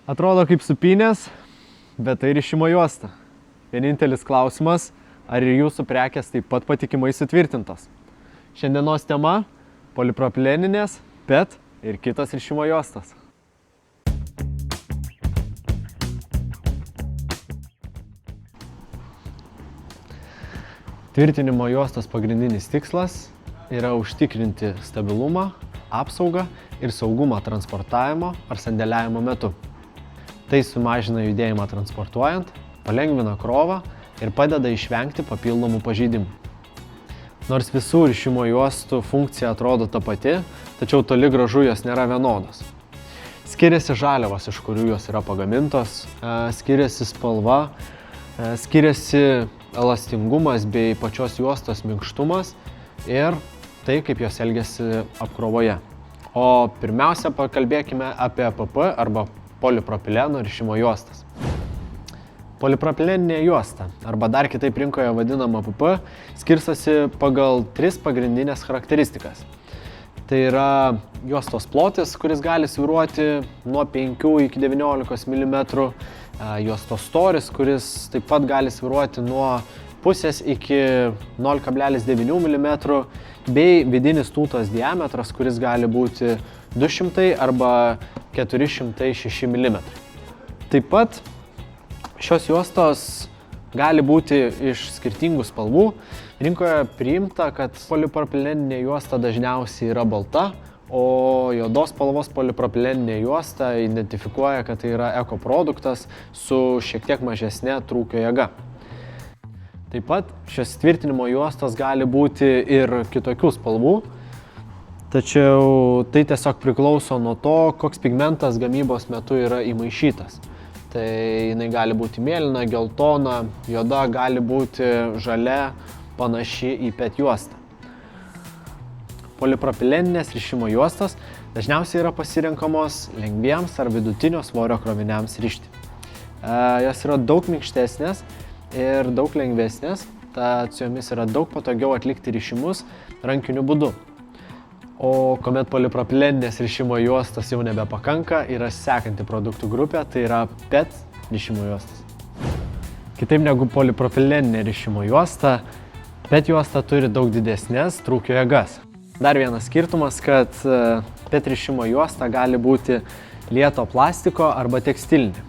Atrodo kaip supynės, bet tai rišimo juosta. Vienintelis klausimas, ar ir jūsų prekės taip pat patikimai sutvirtintos. Šiandienos tema – polipropileninės, PET ir kitos rišimo juostos. Tvirtinimo juostos pagrindinis tikslas yra užtikrinti stabilumą, apsaugą ir saugumą transportavimo ar sandėliavimo metu. Tai sumažina judėjimą transportuojant, palengvina krovą ir padeda išvengti papildomų pažeidimų. Nors visų rišimo juostų funkcija atrodo ta pati, tačiau toli gražu jos nėra vienodos. Skiriasi žaliavos, iš kurių jos yra pagamintos, skiriasi spalva, skiriasi elastingumas bei pačios juostos minkštumas ir tai, kaip jos elgiasi apkrovoje. O pirmiausia, pakalbėkime apie PP arba polipropileno rišimo juostas. Polipropileninė juosta, arba dar kitaip rinkoje vadinama PP, skirstosi pagal 3 pagrindinės charakteristikas. Tai yra juostos plotis, kuris gali svyruoti nuo 5 iki 19 mm, juostos storis, kuris taip pat gali svyruoti nuo 0,5 iki 0,9 mm, bei vidinis tūtos diametras, kuris gali būti 200 arba 406 mm. Taip pat šios juostos gali būti iš skirtingų spalvų. Rinkoje priimta, kad polipropileninė juosta dažniausiai yra balta, o juodos spalvos polipropileninė juosta identifikuoja, kad tai yra ekoproduktas su šiek tiek mažesnė trūkio jėga. Taip pat šios tvirtinimo juostos gali būti ir kitokių spalvų, tačiau tai tiesiog priklauso nuo to, koks pigmentas gamybos metu yra įmaišytas. Tai jinai gali būti mėlyna, geltona, juoda, gali būti žalia, panaši į PET juostą. Polipropileninės rišimo juostos dažniausiai yra pasirenkamos lengviems ar vidutinio svorio kroviniams rišti. Jos yra daug minkštesnės ir daug lengvesnės, tad su jomis yra daug patogiau atlikti rišimus rankiniu būdu. O kuomet polipropileninės rišimo juostos jau nebepakanka, yra sekanti produktų grupė, tai yra PET rišimo juostos. Kitaip negu polipropileninė rišimo juosta, PET juosta turi daug didesnės trūkio jėgas. Dar vienas skirtumas, kad PET rišimo juosta gali būti lieto plastiko arba tekstilinė.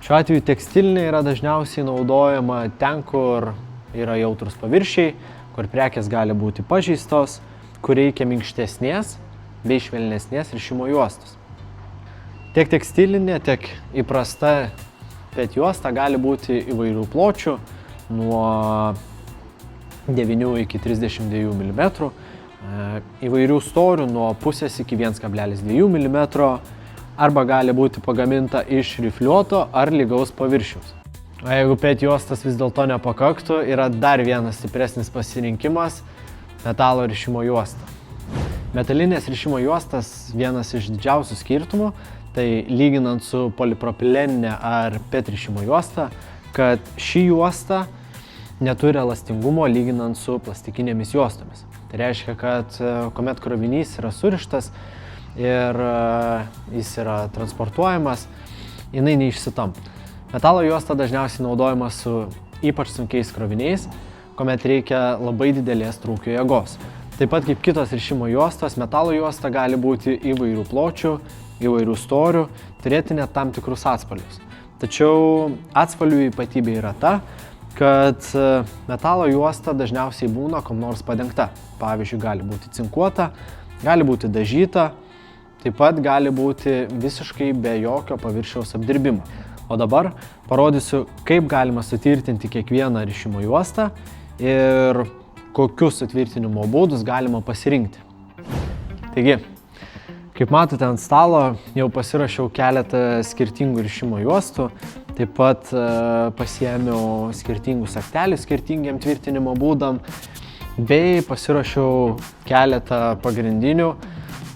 Šiuo atveju tekstilinė yra dažniausiai naudojama ten, kur yra jautrus paviršiai, kur prekės gali būti pažeistos, kur reikia minkštesnės bei švelnesnės rišimo juostos. Tiek tekstilinė, tiek įprasta PET juosta gali būti įvairių pločių, nuo 9 iki 32 mm, įvairių storių nuo 0,5 iki 1,2 mm, arba gali būti pagaminta iš rifliuoto ar lygaus paviršiaus. O jeigu PET juostas vis dėlto nepakaktų, yra dar vienas stipresnis pasirinkimas – metalo rišimo juosta. Metalinės rišimo juostas vienas iš didžiausių skirtumų, tai lyginant su polipropileninė ar PET rišimo juosta, kad ši juosta neturi elastingumo lyginant su plastikinėmis juostomis. Tai reiškia, kad kuomet krovinys yra surištas ir jis yra transportuojamas, jinai neišsitampo. Metalo juosta dažniausiai naudojama su ypač sunkiais kroviniais, kuomet reikia labai didelės trūkio jėgos. Taip pat kaip kitos rišimo juostos, metalo juosta gali būti įvairių pločių, įvairių storių, turėti net tam tikrus atspalvius. Tačiau atspalvių ypatybė yra ta, kad metalo juosta dažniausiai būna kam nors padengta. Pavyzdžiui, gali būti cinkuota, gali būti dažyta, taip pat gali būti visiškai be jokio paviršiaus apdirbimo. O dabar parodysiu, kaip galima sutvirtinti kiekvieną rišimo juostą ir kokius sutvirtinimo būdus galima pasirinkti. Taigi, kaip matote ant stalo, jau pasirašiau keletą skirtingų rišimo juostų, taip pat pasiėmiau skirtingus aktelius skirtingiam tvirtinimo būdam, bei pasirašiau keletą pagrindinių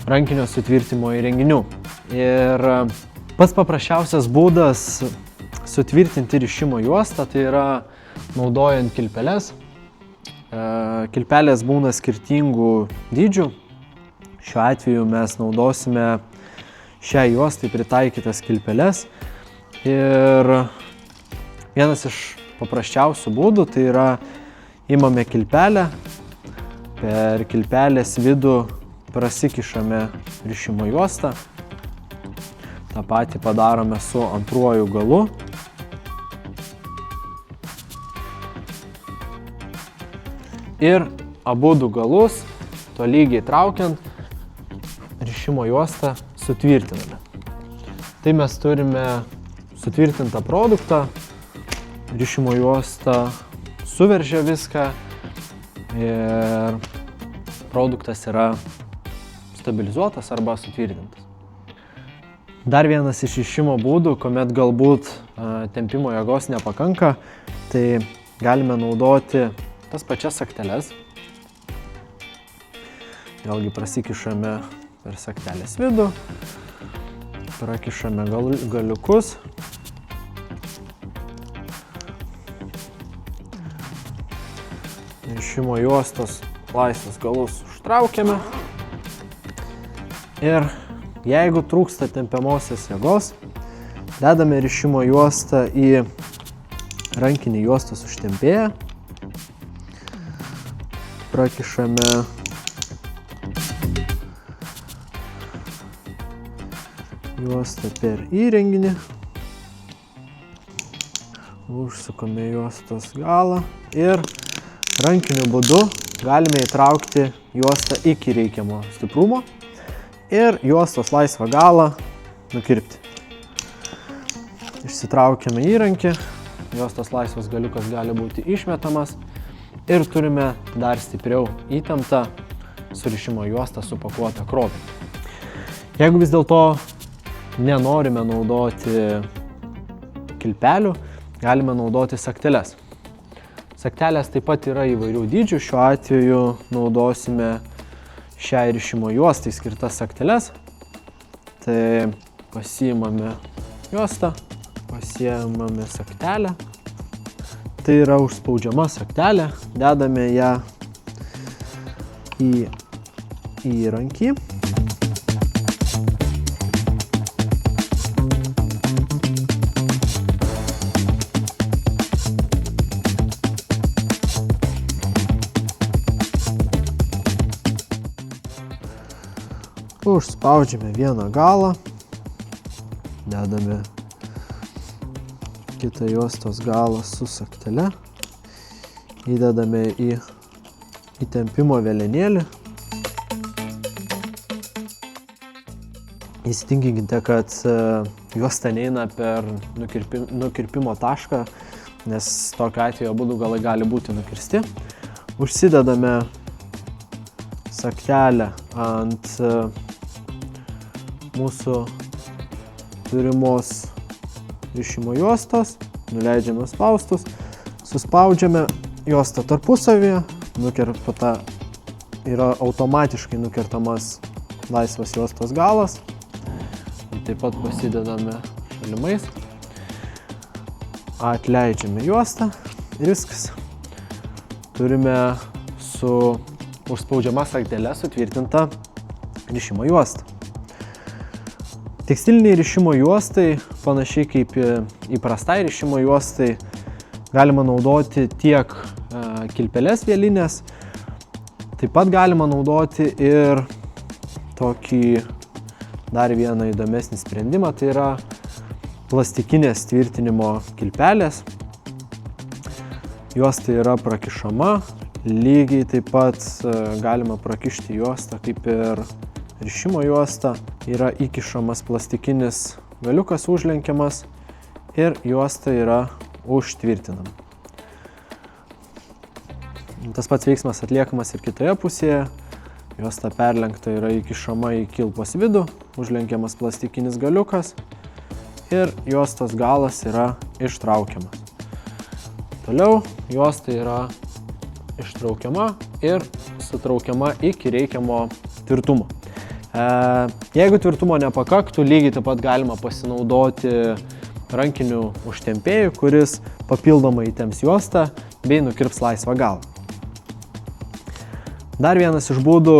rankinio sutvirtinimo įrenginių. Ir pats paprasčiausias būdas sutvirtinti rišimo juostą, tai yra naudojant kilpeles. Kilpelės būna skirtingų dydžių. Šiuo atveju mes naudosime šiai juostai pritaikytas kilpeles. Ir vienas iš paprasčiausių būdų tai yra imame kilpelę, per kilpelės vidų prasikišame rišimo juostą. Ta patį padarome su antruoju galu. Ir abudu galus, tolygiai traukiant, rišimo juostą sutvirtiname. Tai mes turime sutvirtintą produktą, rišimo juosta suveržia viską ir produktas yra stabilizuotas arba sutvirtintas. Dar vienas iš rišimo būdų, kuomet galbūt tempimo jėgos nepakanka, tai galime naudoti tas pačias sagteles. Vėlgi prasikišame per sagtelės vidų, prakišame galiukus. Rišimo juostos laisvas galus užtraukiame. Ir jeigu trūksta tempiamosios jėgos, dedame rišimo juostą į rankinį juostos užtempėją. Prakišame juostą per įrenginį, užsukame juostos galą ir rankiniu būdu galime įtraukti juostą iki reikiamo stiprumo ir juostos laisvą galą nukirpti. Išsitraukiame įrankį, juostos laisvas galiukas gali būti išmetamas ir turime dar stipriau įtemptą surišimo juostą supakuotą krovinį. Jeigu vis dėlto nenorime naudoti kilpelių, galime naudoti sagteles. Sagtelės taip pat yra įvairių dydžių, šiuo atveju naudosime šiai rišimo juostai skirtas sagteles. Tai pasiimame juostą, pasiimame sagtelę. Tai yra užspaudžiama sagtelė, dedame ją į įrankį. Užspaudžiame vieną galą, dedame kitą juostos galą su sagtele, įdedame į įtempimo vėlenėlį. Įsitikinkite, kad juosta neina per nukirpimo tašką, nes tokiu atveju abudu galai gali būti nukirsti. Užsidedame sagtelę ant mūsų turimos rišimo juostos, nuleidžiame spaustus, suspaudžiame juostą tarpusavyje, yra automatiškai nukertamas laisvas juostos galas. Taip pat pasidedame šalimais, atleidžiame juostą ir viskas. Turime su užspaudžiama sagtele sutvirtintą rišimo juostą. Tekstiliniai rišimo juostai, panašiai kaip įprastai rišimo juostai, galima naudoti tiek kilpeles vielinės, taip pat galima naudoti ir tokį dar vieną įdomesnį sprendimą, tai yra plastikinės tvirtinimo kilpelės. Juosta yra prakišama, lygiai taip pat galima prakišti juostą kaip ir rišimo juosta, yra įkišamas plastikinis galiukas užlenkiamas ir juosta yra užtvirtinama. Tas pats veiksmas atliekamas ir kitoje pusėje. Juosta perlenkta yra įkišama į kilpos vidų, užlenkiamas plastikinis galiukas ir juostos galas yra ištraukiamas. Toliau juosta yra ištraukiama ir sutraukiama iki reikiamo tvirtumo. Jeigu tvirtumo nepakaktų, lygiai taip pat galima pasinaudoti rankiniu užtempėju, kuris papildomai įtemps juostą bei nukirps laisvą galą. Dar vienas iš būdų,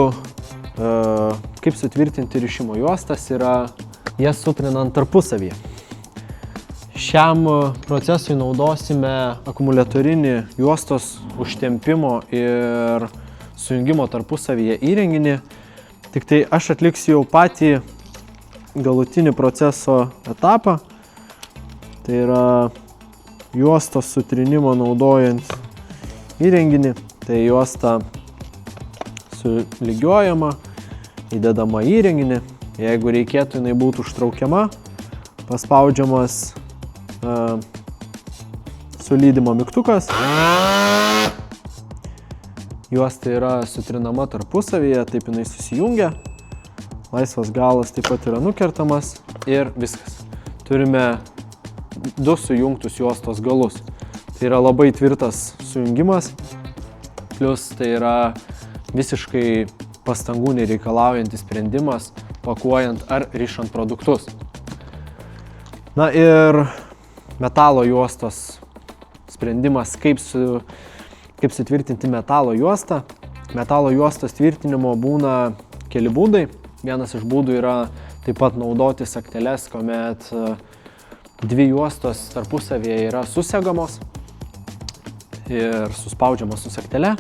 kaip sutvirtinti rišimo juostas, yra jas sutrinant tarpusavyje. Šiam procesui naudosime akumuliatorinį juostos užtempimo ir sujungimo tarpusavyje įrenginį. Tik tai aš atliksiu jau patį galutinį proceso etapą. Tai yra juostos sutrinimo naudojant įrenginį. Tai juosta sulygiuojama, įdedama įrenginį. Jeigu reikėtų, jinai būtų užtraukiama, paspaudžiamas sulydimo mygtukas. Juosta yra sutrinama tarpusavyje, taip jinai susijungia. Laisvas galas taip pat yra nukertamas ir viskas. Turime 2 sujungtus juostos galus. Tai yra labai tvirtas sujungimas, plus tai yra visiškai pastangų nereikalaujantis sprendimas, pakuojant ar rišant produktus. Na ir metalo juostos sprendimas, kaip sutvirtinti metalo juostą. Metalo juostos tvirtinimo būna keli būdai. Vienas iš būdų yra taip pat naudoti sagteles, kuomet 2 juostos tarpusavyje yra susegamos ir suspaudžiamos su sagtele.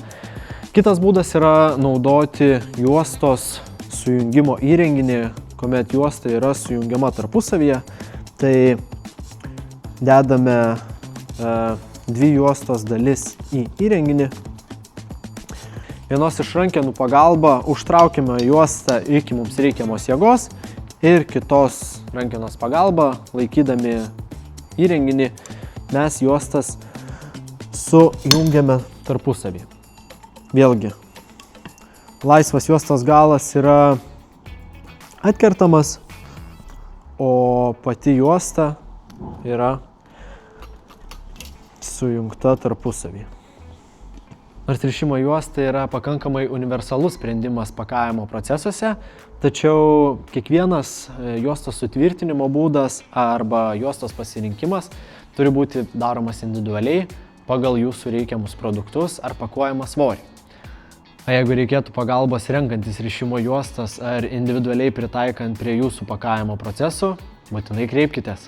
Kitas būdas yra naudoti juostos sujungimo įrenginį, kuomet juosta yra sujungiama tarpusavyje. Tai dedame 2 juostos dalis į įrenginį. Vienos iš rankenų pagalba užtraukiame juostą iki mums reikiamos jėgos ir kitos rankenos pagalba, laikydami įrenginį, mes juostas sujungiame tarpusavyje. Vėlgi, laisvas juostos galas yra atkertamas, o pati juosta yra sujungta tarpusavyje. Nors rišimo juosta yra pakankamai universalus sprendimas pakavimo procesuose, tačiau kiekvienas juostos sutvirtinimo būdas arba juostos pasirinkimas turi būti daromas individualiai pagal jūsų reikiamus produktus ar pakuojamą svorį. O jeigu reikėtų pagalbos renkantis rišimo juostas ar individualiai pritaikant prie jūsų pakavimo procesų, būtinai kreipkitės.